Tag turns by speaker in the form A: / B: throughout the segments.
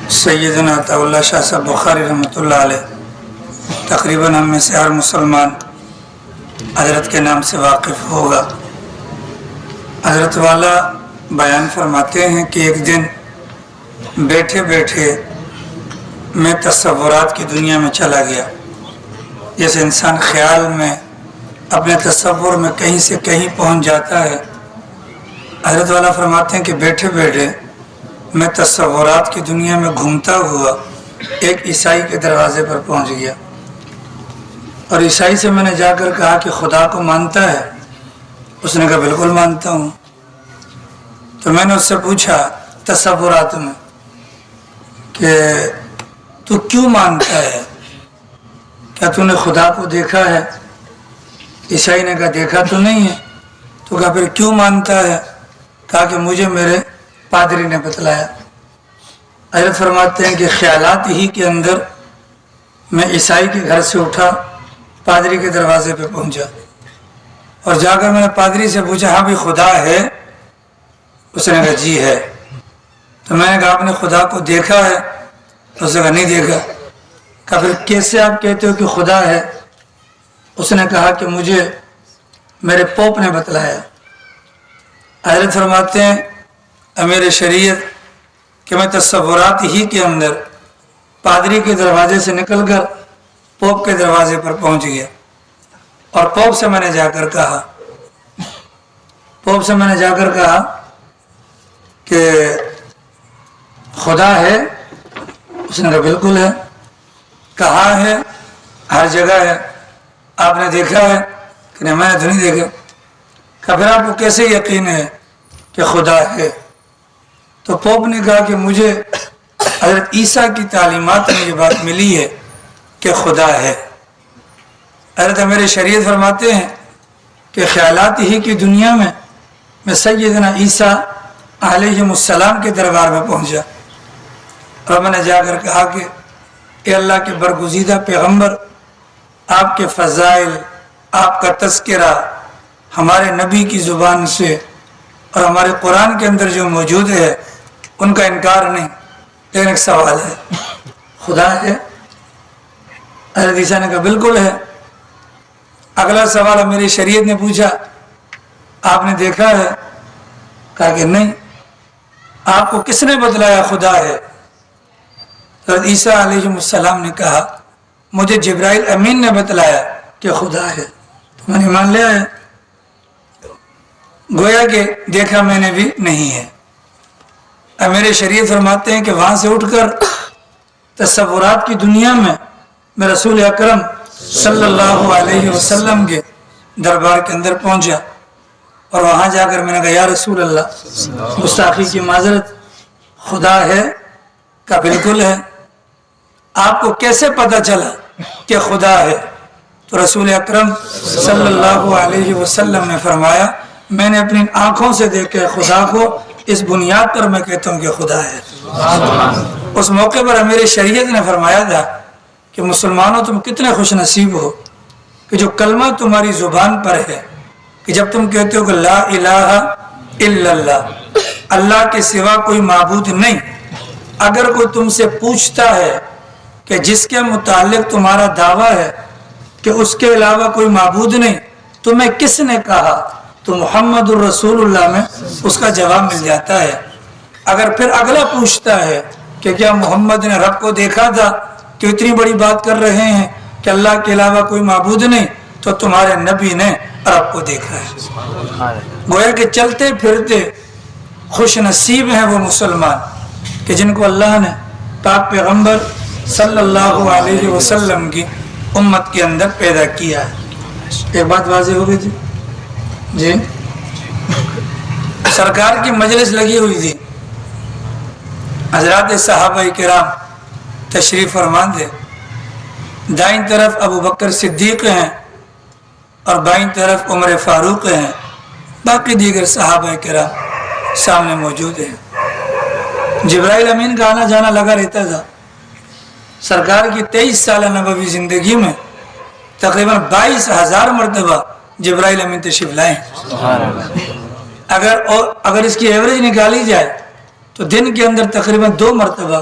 A: سیدنا عطا اللہ شاہ صاحب بخاری رحمۃ اللہ علیہ تقریباً ہم میں سے ہر مسلمان حضرت کے نام سے واقف ہوگا۔ حضرت والا بیان فرماتے ہیں کہ ایک دن بیٹھے بیٹھے میں تصورات کی دنیا میں چلا گیا، جیسے انسان خیال میں اپنے تصور میں کہیں سے کہیں پہنچ جاتا ہے۔ حضرت والا فرماتے ہیں کہ بیٹھے بیٹھے میں تصورات کی دنیا میں گھومتا ہوا ایک عیسائی کے دروازے پر پہنچ گیا، اور عیسائی سے میں نے جا کر کہا کہ خدا کو مانتا ہے؟ اس نے کہا بالکل مانتا ہوں۔ تو میں نے اس سے پوچھا تصورات میں کہ تو کیوں مانتا ہے؟ کیا تو نے خدا کو دیکھا ہے؟ عیسائی نے کہا دیکھا تو نہیں ہے۔ تو کہا پھر کیوں مانتا ہے؟ کہا کہ مجھے میرے پادری نے بتلایا۔ حضرت فرماتے ہیں کہ خیالات ہی کے اندر میں عیسائی کے گھر سے اٹھا، پادری کے دروازے پہ پہنچا، اور جا کر میں نے پادری سے پوچھا ہاں بھی خدا ہے؟ اس نے کہا جی ہے۔ تو میں نے کہا آپ نے خدا کو دیکھا ہے؟ اس نے کہا نہیں دیکھا۔ کہا پھر کیسے آپ کہتے ہو کہ خدا ہے؟ اس نے کہا کہ مجھے میرے پوپ نے بتلایا۔ حضرت فرماتے ہیں امیر شریعت کہ میں تصورات ہی کے اندر پادری کے دروازے سے نکل کر پوپ کے دروازے پر پہنچ گیا، اور پوپ سے میں نے جا کر کہا کہ خدا ہے؟ اس نے کہا بالکل ہے۔ کہاں ہے؟ ہر جگہ ہے۔ آپ نے دیکھا ہے؟ کہ نہیں میں نے تو نہیں دیکھا۔ کہا پھر آپ کو کیسے یقین ہے کہ خدا ہے؟ تو پوپ نے کہا کہ مجھے حضرت عیسیٰ کی تعلیمات میں یہ بات ملی ہے کہ خدا ہے۔ حضرت امیر شریعت فرماتے ہیں کہ خیالات ہی کی دنیا میں سیدنا عیسیٰ علیہ السلام کے دربار میں پہنچا، اور میں نے جا کر کہا کہ اے اللہ کے برگزیدہ پیغمبر، آپ کے فضائل، آپ کا تذکرہ ہمارے نبی کی زبان سے اور ہمارے قرآن کے اندر جو موجود ہے ان کا انکار نہیں، لیکن ایک سوال ہے، خدا ہے؟ حضرت عیسیٰ نے کہا بالکل ہے۔ اگلا سوال میری شریعت نے پوچھا آپ نے دیکھا ہے؟ کہا کہ نہیں۔ آپ کو کس نے بتلایا خدا ہے؟ حضرت عیسیٰ علیہ السلام نے کہا مجھے جبرائیل امین نے بتلایا کہ خدا ہے، تو میں نے مان لیا ہے، گویا کہ دیکھا میں نے بھی نہیں ہے۔ امیر شریعت فرماتے ہیں کہ وہاں سے اٹھ کر تصورات کی دنیا میں رسول اکرم صلی اللہ علیہ وسلم کے دربار کے اندر پہنچا، اور وہاں جا کر میں نے کہا یا رسول اللہ گستاخی کی معذرت، خدا ہے؟ کہا بالکل ہے۔ آپ کو کیسے پتہ چلا کہ خدا ہے؟ تو رسول اکرم صلی اللہ علیہ وسلم نے فرمایا میں نے اپنی آنکھوں سے دیکھا خدا کو، اس بنیاد پر میں کہتا ہوں کہ خدا ہے۔ اس موقع پر امیر شریعت نے فرمایا تھا کہ مسلمانوں تم کتنے خوش نصیب ہو کہ جو کلمہ تمہاری زبان پر ہے، کہ جب تم کہتے ہو کہ لا الہ الا اللہ، اللہ کے سوا کوئی معبود نہیں، اگر کوئی تم سے پوچھتا ہے کہ جس کے متعلق تمہارا دعویٰ ہے کہ اس کے علاوہ کوئی معبود نہیں، تمہیں کس نے کہا، تو محمد الرسول اللہ میں اس کا جواب مل جاتا ہے۔ اگر پھر اگلا پوچھتا ہے کہ کیا محمد نے رب کو دیکھا تھا کہ اتنی بڑی بات کر رہے ہیں کہ اللہ کے علاوہ کوئی معبود نہیں، تو تمہارے نبی نے رب کو دیکھا ہے۔ گویا کہ چلتے پھرتے خوش نصیب ہیں وہ مسلمان کہ جن کو اللہ نے پاک پیغمبر صلی اللہ علیہ وسلم کی امت کے اندر پیدا کیا ہے۔ ایک بات واضح ہو گئی تھی جی، سرکار کی مجلس لگی ہوئی تھی، حضرات صحابہ کرام تشریف فرما تھے، دائیں طرف ابو بکر صدیق ہیں اور بائیں طرف عمر فاروق ہیں، باقی دیگر صحابہ کرام سامنے موجود ہیں۔ جبرائیل امین کا آنا جانا لگا رہتا تھا۔ سرکار کی 23 سالہ نبوی زندگی میں تقریباً 22,000 مرتبہ جبرائیل امین تشریف لائے۔ اگر اس کی ایوریج نکالی جائے تو دن کے اندر تقریباً 2 مرتبہ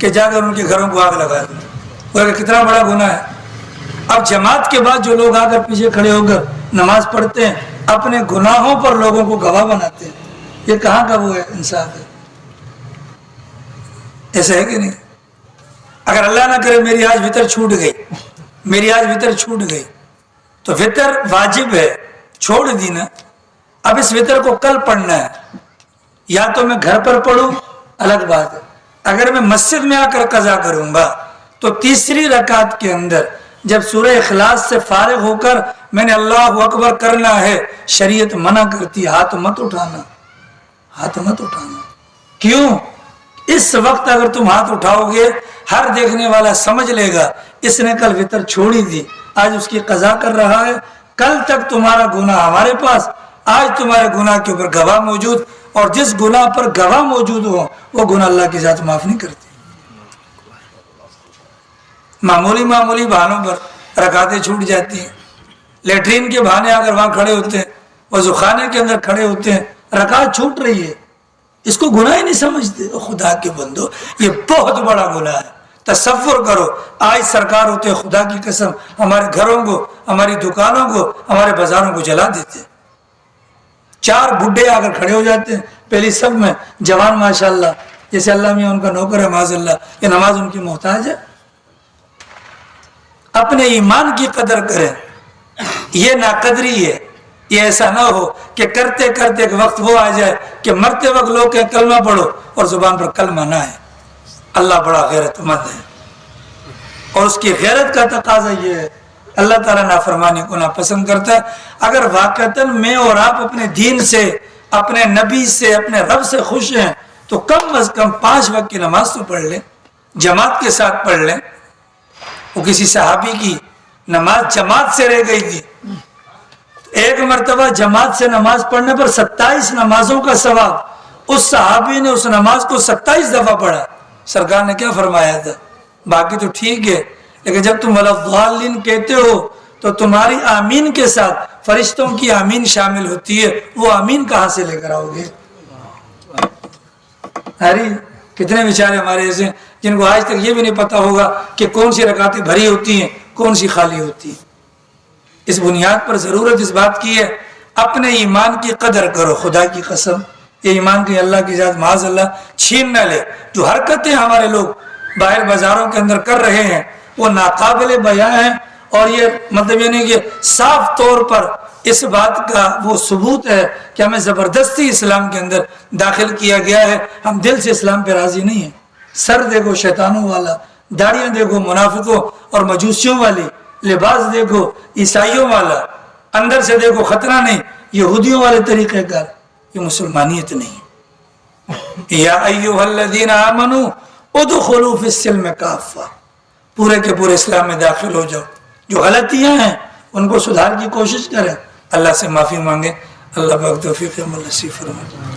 A: کہ جا کر ان کے گھروں کو آگ لگا دیں. وہ کتنا بڑا گناہ ہے. اب جماعت کے بعد جو لوگ آ کر پیچھے کھڑے ہو کر نماز پڑھتے ہیں اپنے گناہوں پر لوگوں کو گواہ بناتے ہیں, یہ کہاں کا وہ ہے انصاف ہے؟ ایسا ہے کہ نہیں؟ اگر اللہ نہ کرے میری آج وتر چھوٹ گئی تو وتر واجب ہے, چھوڑ دی نا. اب اس وتر کو کل پڑھنا ہے, یا تو میں گھر پر پڑھوں الگ بات ہے, اگر میں مسجد میں آ کر قضا کروں گا تو تیسری رکعت کے اندر جب سورہ اخلاص سے فارغ ہو کر میں نے اللہ اکبر کرنا ہے, شریعت منع کرتی ہاتھ مت اٹھانا. کیوں؟ اس وقت اگر تم ہاتھ اٹھاؤ گے ہر دیکھنے والا سمجھ لے گا اس نے کل وتر چھوڑی دی, آج اس کی قضا کر رہا ہے. کل تک تمہارا گناہ ہمارے پاس, آج تمہارے گناہ کے اوپر گواہ موجود, اور جس گناہ پر گواہ موجود ہو وہ گناہ اللہ کی ذات معاف نہیں کرتی. معمولی بہانوں پر رکعتیں چھوٹ جاتی ہیں. لیٹرین کے بہانے اگر وہاں کھڑے ہوتے ہیں, وضو خانے کے اندر کھڑے ہوتے ہیں, رکعت چھوٹ رہی ہے, اس کو گناہ ہی نہیں سمجھتے. خدا کے بندو, یہ بہت بڑا گناہ ہے. تصور کرو آج سرکار ہوتے خدا کی قسم ہمارے گھروں کو, ہماری دکانوں کو, ہمارے بازاروں کو جلا دیتے. 4 بڈھے آ کر کھڑے ہو جاتے ہیں پہلی صف میں, جوان ماشاءاللہ, جیسے اللہ میاں ان کا نوکر ہے معاذ اللہ, یہ نماز ان کی محتاج ہے. اپنے ایمان کی قدر کریں, یہ ناقدری ہے. یہ ایسا نہ ہو کہ کرتے کرتے ایک وقت وہ آ جائے کہ مرتے وقت لوگ کہ کلمہ پڑھو اور زبان پر کلمہ نہ ہے. اللہ بڑا غیرت مند ہے, اور اس کی غیرت کا تقاضا یہ ہے, اللہ تعالیٰ نافرمانی کو ناپسند کرتا ہے. اگر واقعتاً میں اور آپ اپنے دین سے, اپنے نبی سے, اپنے رب سے خوش ہیں تو کم از کم 5 وقت کی نماز تو پڑھ لیں, جماعت کے ساتھ پڑھ لیں. وہ کسی صحابی کی نماز جماعت سے رہ گئی تھی, ایک مرتبہ جماعت سے نماز پڑھنے پر 27 نمازوں کا ثواب, اس صحابی نے اس نماز کو 27 دفعہ پڑھا. سرکار نے کیا فرمایا تھا؟ باقی تو ٹھیک ہے, لیکن جب تم وَلَضَّالِّينَ کہتے ہو تو تمہاری آمین کے ساتھ فرشتوں کی آمین شامل ہوتی ہے. وہ آمین کہاں سے لے کر آؤ گے؟ ارے کتنے بیچارے ہمارے ایسے جن کو آج تک یہ بھی نہیں پتا ہوگا کہ کون سی رکعتیں بھری ہوتی ہیں, کون سی خالی ہوتی ہیں. اس بنیاد پر ضرورت اس بات کی ہے اپنے ایمان کی قدر کرو. خدا کی قسم یہ ایمان کی اللہ کی ذات معاذ اللہ چھین نہ لے. جو حرکتیں ہمارے لوگ باہر بازاروں کے اندر کر رہے ہیں وہ ناقابل بیان ہیں, اور یہ مطلب یہ نہیں کہ صاف طور پر اس بات کا وہ ثبوت ہے کہ ہمیں زبردستی اسلام کے اندر داخل کیا گیا ہے. ہم دل سے اسلام پہ راضی نہیں ہیں. سر دیکھو شیطانوں والا, داڑیاں دیکھو منافقوں اور مجوسیوں والی, لباس دیکھو عیسائیوں والا, اندر سے دیکھو خطرہ نہیں یہودیوں والے طریقہ کار. یہ مسلمانیت نہیں. یا ایھا الذین آمنوا ادخلوا فی السلم کافہ, پورے کے پورے اسلام میں داخل ہو جاؤ. جو غلطیاں ہیں ان کو سدھار کی کوشش کریں, اللہ سے معافی مانگیں. اللہ پاک توفیق عمل نصیب فرمائے.